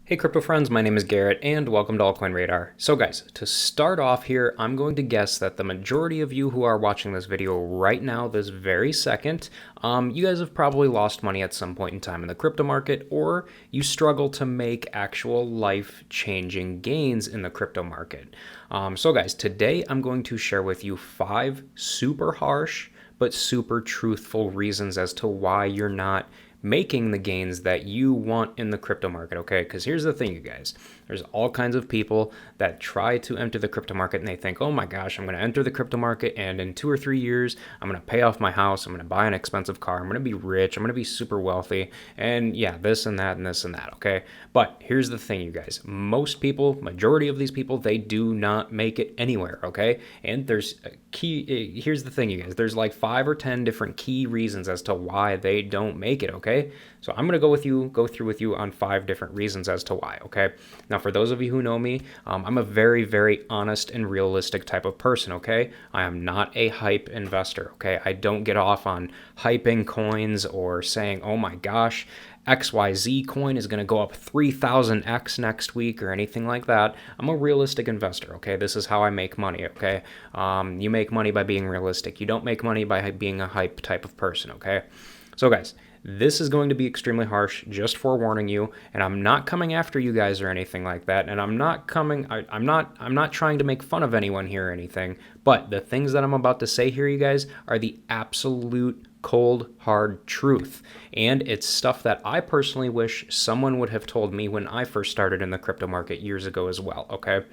Hey crypto friends, my name is Garrett and welcome to Altcoin Radar. So guys, to start off here, I'm going to guess that the majority of you who are watching this video right now, this very second, you guys have probably lost money at some point in time in the crypto market, or you struggle to make actual life-changing gains in the crypto market. So guys, today I'm going to share with you 5 super harsh but super truthful reasons as to why you're not making the gains that you want in the crypto market, okay? Because here's the thing, you guys. There's all kinds of people that try to enter the crypto market and they think, oh my gosh, I'm going to enter the crypto market and in 2 or 3 years, I'm going to pay off my house, I'm going to buy an expensive car, I'm going to be rich, I'm going to be super wealthy, and yeah, this and that and this and that, okay? But here's the thing, you guys. Most people, majority of these people, they do not make it anywhere, okay? And there's a key, here's the thing, you guys. There's like 5 or 10 different key reasons as to why they don't make it, okay? So I'm going to go through with you on 5 different reasons as to why, okay? Now, for those of you who know me, I'm a very, very honest and realistic type of person, okay? I am not a hype investor, okay? I don't get off on hyping coins or saying, oh my gosh, XYZ coin is going to go up 3,000x next week or anything like that. I'm a realistic investor, okay? This is how I make money, okay? You make money by being realistic. You don't make money by being a hype type of person, okay? So guys, this is going to be extremely harsh, just forewarning you, and I'm not coming after you guys or anything like that, and I'm not trying to make fun of anyone here or anything, but the things that I'm about to say here, you guys, are the absolute cold, hard truth. And it's stuff that I personally wish someone would have told me when I first started in the crypto market years ago as well, okay?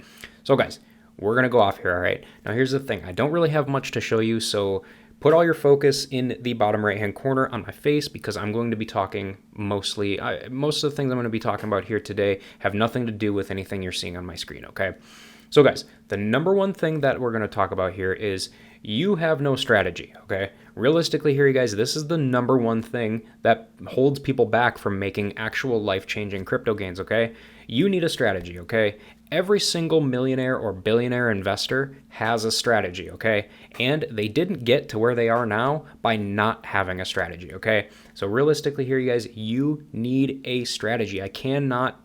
So guys, we're going to go off here, all right? Now here's the thing. I don't really have much to show you, so put all your focus in the bottom right-hand corner on my face because I'm going to be talking mostly, most of the things I'm going to be talking about here today have nothing to do with anything you're seeing on my screen, okay? So guys, the number one thing that we're going to talk about here is you have no strategy, okay? Realistically here, you guys, this is the number one thing that holds people back from making actual life-changing crypto gains, okay? You need a strategy, okay? Every single millionaire or billionaire investor has a strategy, okay? And they didn't get to where they are now by not having a strategy, okay? So realistically here, you guys, you need a strategy. I cannot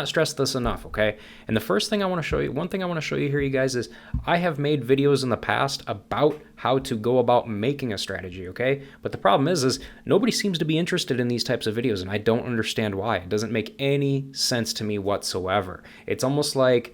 stress this enough, okay? And the first thing I want to show you, one thing I want to show you here, you guys, is I have made videos in the past about how to go about making a strategy, okay? But the problem is nobody seems to be interested in these types of videos, and I don't understand why. It doesn't make any sense to me whatsoever. It's almost like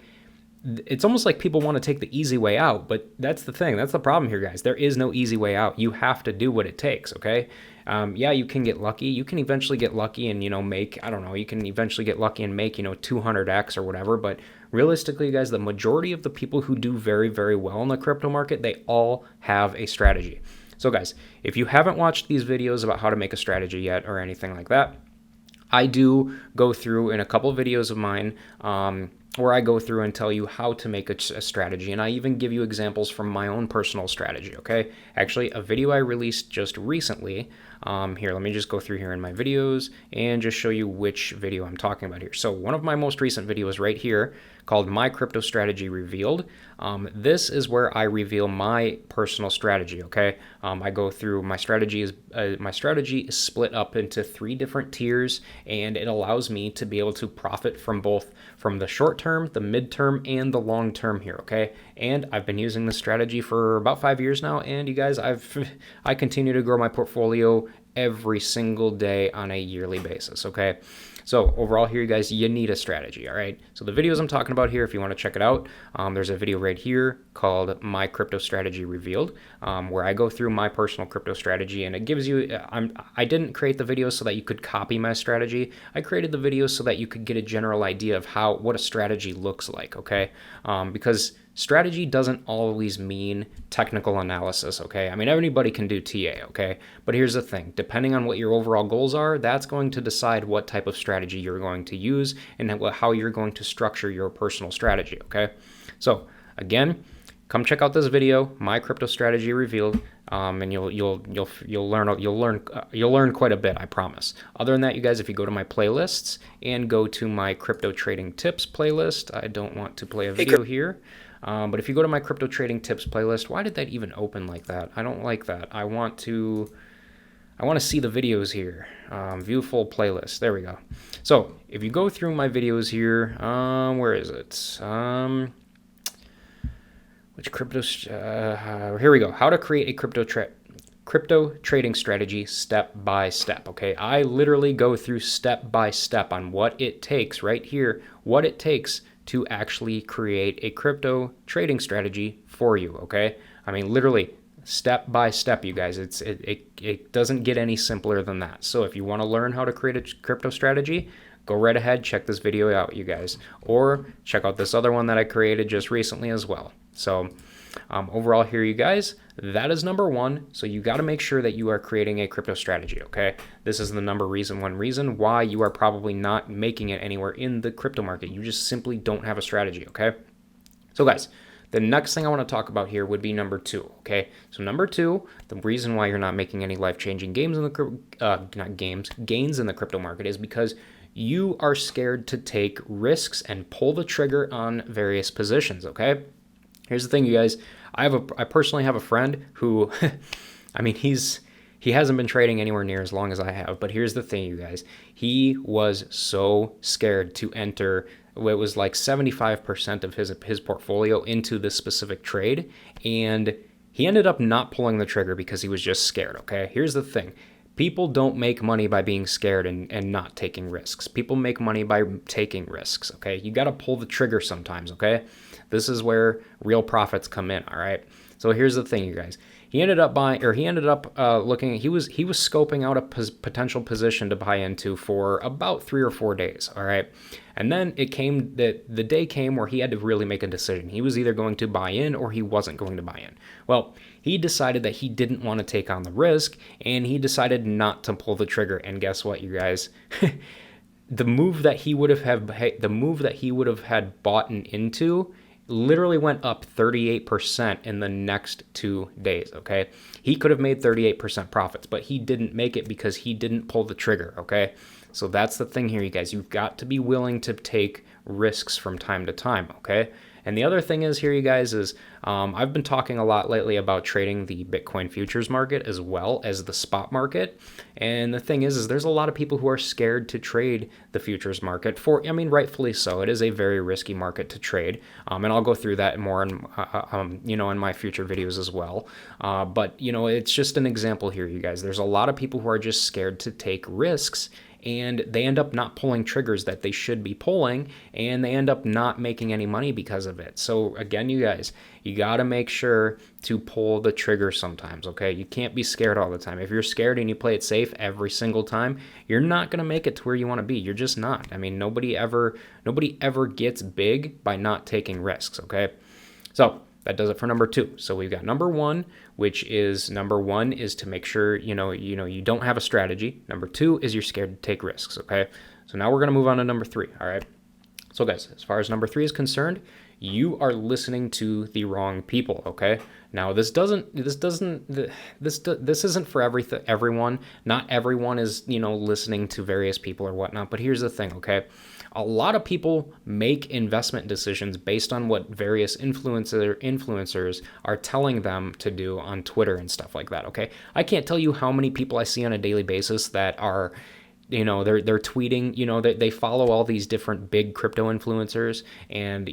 people want to take the easy way out, but that's the thing. That's the problem here, guys. There is no easy way out. You have to do what it takes, okay? Yeah, you can get lucky. You can eventually get lucky and, make, I don't know, you can eventually get lucky and make, 200x or whatever. But realistically, guys, the majority of the people who do very, very well in the crypto market, they all have a strategy. So guys, if you haven't watched these videos about how to make a strategy yet or anything like that, I do go through in a couple of videos of mine where I go through and tell you how to make a strategy, and I even give you examples from my own personal strategy, okay? Actually, a video I released just recently, here, let me just go through here in my videos and just show you which video I'm talking about here. So one of my most recent videos right here called My Crypto Strategy Revealed. This is where I reveal my personal strategy, okay? I go through, my strategy is split up into 3 different tiers, and it allows me to be able to profit from both from the short term, the mid-term, and the long term here, okay? And I've been using this strategy for about 5 years now, and you guys, I continue to grow my portfolio every single day on a yearly basis, okay? So overall here, you guys, you need a strategy, all right? So the videos I'm talking about here, if you want to check it out, there's a video right here called My Crypto Strategy Revealed, where I go through my personal crypto strategy, and it gives you, I didn't create the videos so that you could copy my strategy. I created the videos so that you could get a general idea of what a strategy looks like, okay? Because strategy doesn't always mean technical analysis, okay? I mean, everybody can do TA, okay? But here's the thing. Depending on what your overall goals are, that's going to decide what type of strategy you're going to use and how you're going to structure your personal strategy, okay? So, again, come check out this video, My Crypto Strategy Revealed, and you'll learn quite a bit, I promise. Other than that, you guys, if you go to my playlists and go to my crypto trading tips playlist, I don't want to play a video here. But if you go to my crypto trading tips playlist, why did that even open like that? I don't like that. I want to I want to see the videos here. View full playlist. There we go. So if you go through my videos here, where is it? Which crypto? Here we go. How to create a crypto trading strategy step by step. Okay, I literally go through step by step on what it takes right here, what it takes to actually create a crypto trading strategy for you. Okay, I mean literally step by step, you guys. It doesn't get any simpler than that. So if you want to learn how to create a crypto strategy, go right ahead, check this video out, you guys, or check out this other one that I created just recently as well. So overall here, you guys, that is number one. So you got to make sure that you are creating a crypto strategy. Okay, this is the one reason why you are probably not making it anywhere in the crypto market. You just simply don't have a strategy. Okay, so guys, the next thing I want to talk about here would be number two. Okay, so number two, the reason why you're not making any life-changing gains in the gains in the crypto market is because you are scared to take risks and pull the trigger on various positions. Okay, here's the thing, you guys. I personally have a friend who, I mean, he hasn't been trading anywhere near as long as I have. But here's the thing, you guys. He was so scared to enter. It was like 75% of his portfolio into this specific trade, and he ended up not pulling the trigger because he was just scared. Okay, here's the thing. People don't make money by being scared and not taking risks. People make money by taking risks. Okay, you got to pull the trigger sometimes. Okay, this is where real profits come in. All right, so here's the thing, you guys. He ended up looking. He was scoping out a potential position to buy into for about 3 or 4 days. All right, and then the day came where he had to really make a decision. He was either going to buy in or he wasn't going to buy in. Well, he decided that he didn't want to take on the risk, and he decided not to pull the trigger. And guess what, you guys? The move that he would have had bought into literally went up 38% in the next 2 days. Okay, he could have made 38% profits, but he didn't make it because he didn't pull the trigger. Okay, so that's the thing here, you guys. You've got to be willing to take risks from time to time. Okay, and the other thing is here, you guys, is I've been talking a lot lately about trading the Bitcoin futures market as well as the spot market. And the thing is there's a lot of people who are scared to trade the futures market rightfully so. It is a very risky market to trade. And I'll go through that more in my future videos as well. But it's just an example here, you guys. There's a lot of people who are just scared to take risks, and they end up not pulling triggers that they should be pulling, and they end up not making any money because of it. So again, you guys, you got to make sure to pull the trigger sometimes. Okay, you can't be scared all the time. If you're scared and you play it safe every single time, you're not going to make it to where you want to be. You're just not. I mean, nobody ever gets big by not taking risks. Okay, so that does it for number two. So we've got number one, which is to make sure you don't have a strategy. Number two is you're scared to take risks. Okay, so now we're going to move on to number three. All right, so guys, as far as number three is concerned, you are listening to the wrong people. Okay, now this isn't for everyone. Not everyone is listening to various people or whatnot. But here's the thing. Okay, a lot of people make investment decisions based on what various influencers are telling them to do on Twitter and stuff like that. Okay, I can't tell you how many people I see on a daily basis that are they're tweeting, they follow all these different big crypto influencers, and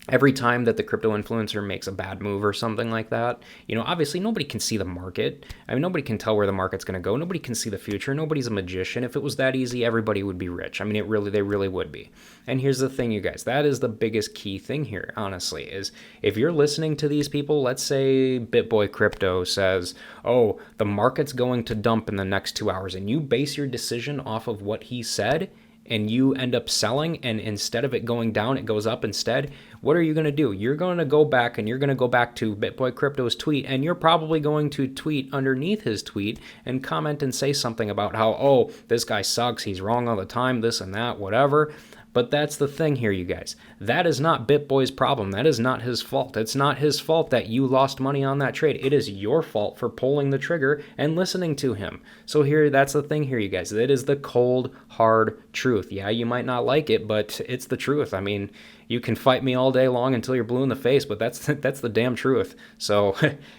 every time that the crypto influencer makes a bad move or something like that, obviously nobody can see the market. I mean, nobody can tell where the market's going to go. Nobody can see the future. Nobody's a magician. If it was that easy, everybody would be rich. I mean, they really would be. And here's the thing, you guys, that is the biggest key thing here, honestly, is if you're listening to these people, let's say BitBoy Crypto says, oh, the market's going to dump in the next 2 hours, and you base your decision off of what he said, and you end up selling, and instead of it going down, it goes up instead, what are you going to do? You're going to go back to BitBoy Crypto's tweet, and you're probably going to tweet underneath his tweet and comment and say something about how, oh, this guy sucks, he's wrong all the time, this and that, whatever. But that's the thing here, you guys. That is not BitBoy's problem. That is not his fault. It's not his fault that you lost money on that trade. It is your fault for pulling the trigger and listening to him. So here, that's the thing here, you guys. It is the cold, hard truth. Yeah, you might not like it, but it's the truth. I mean, you can fight me all day long until you're blue in the face, but that's the damn truth. So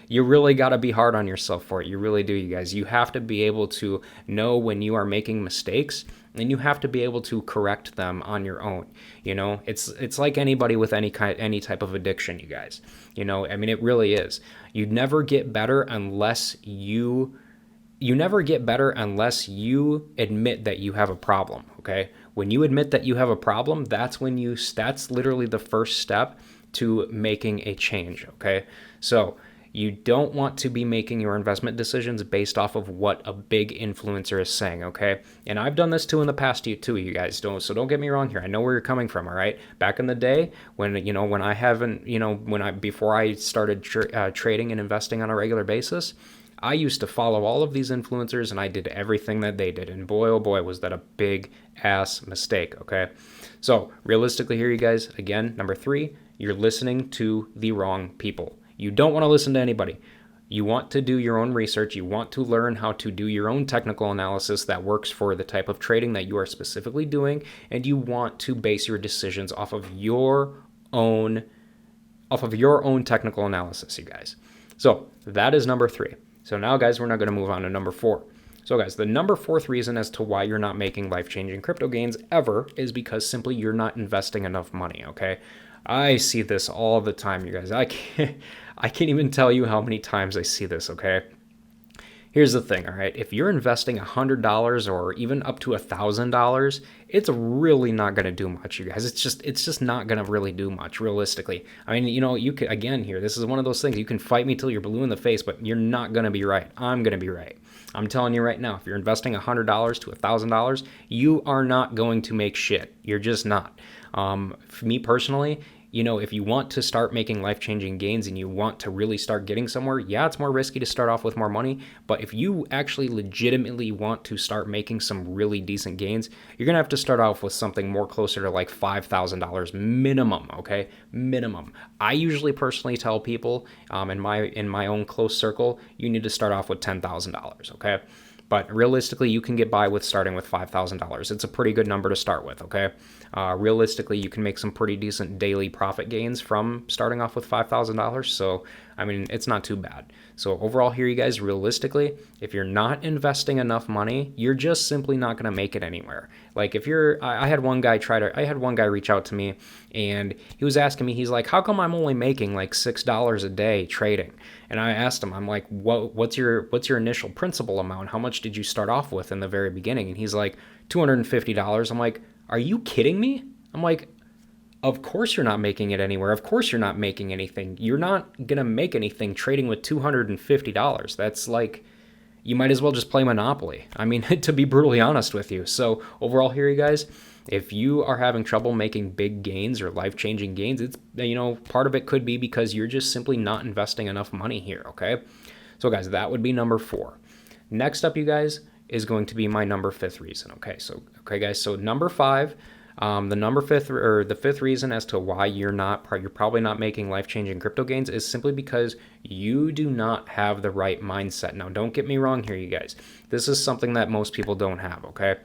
you really got to be hard on yourself for it. You really do, you guys. You have to be able to know when you are making mistakes, and you have to be able to correct them on your own. You know, it's like anybody with any type of addiction, you guys. You know, I mean, it really is. You never get better unless you admit that you have a problem, okay? When you admit that you have a problem, that's literally the first step to making a change, okay? So you don't want to be making your investment decisions based off of what a big influencer is saying, okay? And I've done this too in the past too, you guys. So don't get me wrong here. I know where you're coming from, all right? Back in the day before I started trading and investing on a regular basis, I used to follow all of these influencers and I did everything that they did. And boy, oh boy, was that a big ass mistake, okay? So realistically here, you guys, again, number 3, you're listening to the wrong people. You don't want to listen to anybody. You want to do your own research. You want to learn how to do your own technical analysis that works for the type of trading that you are specifically doing. And you want to base your decisions off of your own technical analysis, you guys. So that is number 3. So now, guys, we're now going to move on to number 4. So, guys, the number 4th reason as to why you're not making life-changing crypto gains ever is because simply you're not investing enough money, okay? I see this all the time, you guys. I can't even tell you how many times I see this, okay? Here's the thing, all right? If you're investing $100 or even up to $1,000, it's really not going to do much, you guys. It's just not going to really do much, realistically. I mean, you know, you could, again, here, this is one of those things. You can fight me till you're blue in the face, but you're not going to be right. I'm going to be right. I'm telling you right now, if you're investing $100 to $1,000, you are not going to make shit. You're just not. For me personally, you know, if you want to start making life-changing gains and you want to really start getting somewhere, yeah, it's more risky to start off with more money. But if you actually legitimately want to start making some really decent gains, you're going to have to start off with something more closer to like $5,000 minimum, okay? Minimum. I usually personally tell people in my own close circle, you need to start off with $10,000, okay? But realistically, you can get by with starting with $5,000. It's a pretty good number to start with, okay? Realistically, you can make some pretty decent daily profit gains from starting off with $5,000. So, I mean, it's not too bad. So overall here, you guys, realistically, if you're not investing enough money, you're just simply not going to make it anywhere. Like if I had one guy reach out to me and he was asking me, he's like, how come I'm only making like $6 a day trading? And I asked him, I'm like, what's your initial principal amount? How much did you start off with in the very beginning? And he's like, $250. I'm like, are you kidding me? I'm like, of course you're not making it anywhere. Of course you're not making anything. You're not going to make anything trading with $250. That's like, you might as well just play Monopoly. I mean, to be brutally honest with you. So overall here, you guys, if you are having trouble making big gains or life-changing gains, it's, you know, part of it could be because you're just simply not investing enough money here, okay? So guys, that would be number 4. Next up, you guys, is going to be my number 5th reason, okay? So, okay, guys, so number 5, the fifth reason as to why you're probably not making life-changing crypto gains is simply because you do not have the right mindset. Now, don't get me wrong here, you guys. This is something that most people don't have, okay?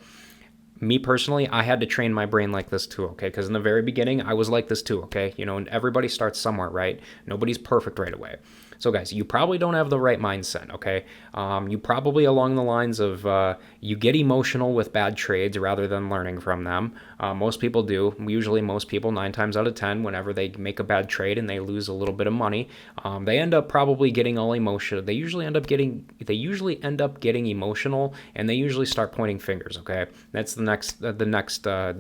Me personally, I had to train my brain like this too, okay? Because in the very beginning, I was like this too, okay? You know, and everybody starts somewhere, right? Nobody's perfect right away. So guys, you probably don't have the right mindset, okay? You probably along the lines of you get emotional with bad trades rather than learning from them. Most people do. Usually most people, 9 times out of 10, whenever they make a bad trade and they lose a little bit of money, they end up probably getting all emotional. They usually end up getting emotional, and they usually start pointing fingers, okay? That's the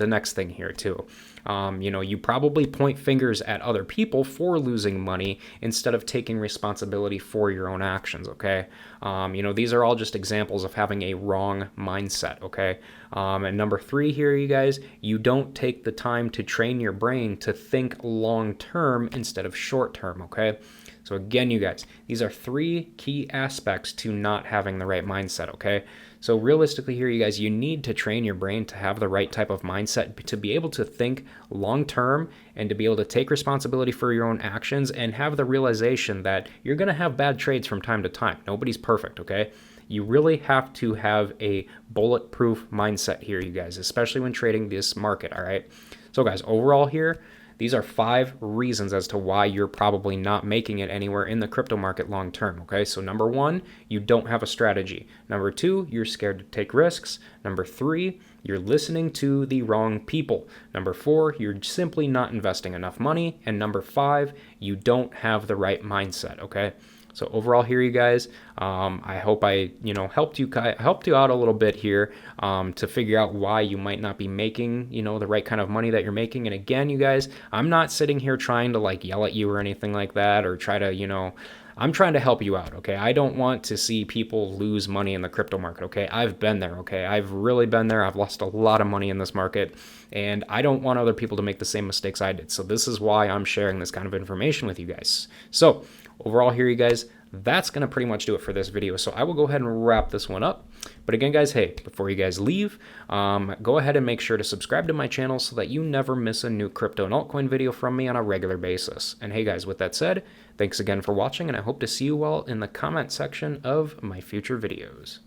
next thing here too. You know, you probably point fingers at other people for losing money instead of taking responsibility for your own actions, okay? You know, these are all just examples of having a wrong mindset, okay? And number 3 here, you guys, you don't take the time to train your brain to think long-term instead of short-term, okay? So again, you guys, these are 3 key aspects to not having the right mindset, okay? So realistically here, you guys, you need to train your brain to have the right type of mindset to be able to think long term and to be able to take responsibility for your own actions and have the realization that you're going to have bad trades from time to time. Nobody's perfect, okay? You really have to have a bulletproof mindset here, you guys, especially when trading this market, all right? So guys, overall here, these are 5 reasons as to why you're probably not making it anywhere in the crypto market long term, okay? So number 1, you don't have a strategy. Number 2, you're scared to take risks. Number 3, you're listening to the wrong people. Number 4, you're simply not investing enough money. And number 5, you don't have the right mindset, okay? So overall here, you guys, I hope I, helped you out a little bit here to figure out why you might not be making, the right kind of money that you're making. And again, you guys, I'm not sitting here trying to like yell at you or anything like that, or try to, I'm trying to help you out, okay? I don't want to see people lose money in the crypto market, okay? I've been there, okay? I've really been there. I've lost a lot of money in this market, and I don't want other people to make the same mistakes I did. So this is why I'm sharing this kind of information with you guys. So overall here, you guys, that's going to pretty much do it for this video. So I will go ahead and wrap this one up. But again, guys, hey, before you guys leave, go ahead and make sure to subscribe to my channel so that you never miss a new crypto and altcoin video from me on a regular basis. And hey, guys, with that said, thanks again for watching, and I hope to see you all in the comment section of my future videos.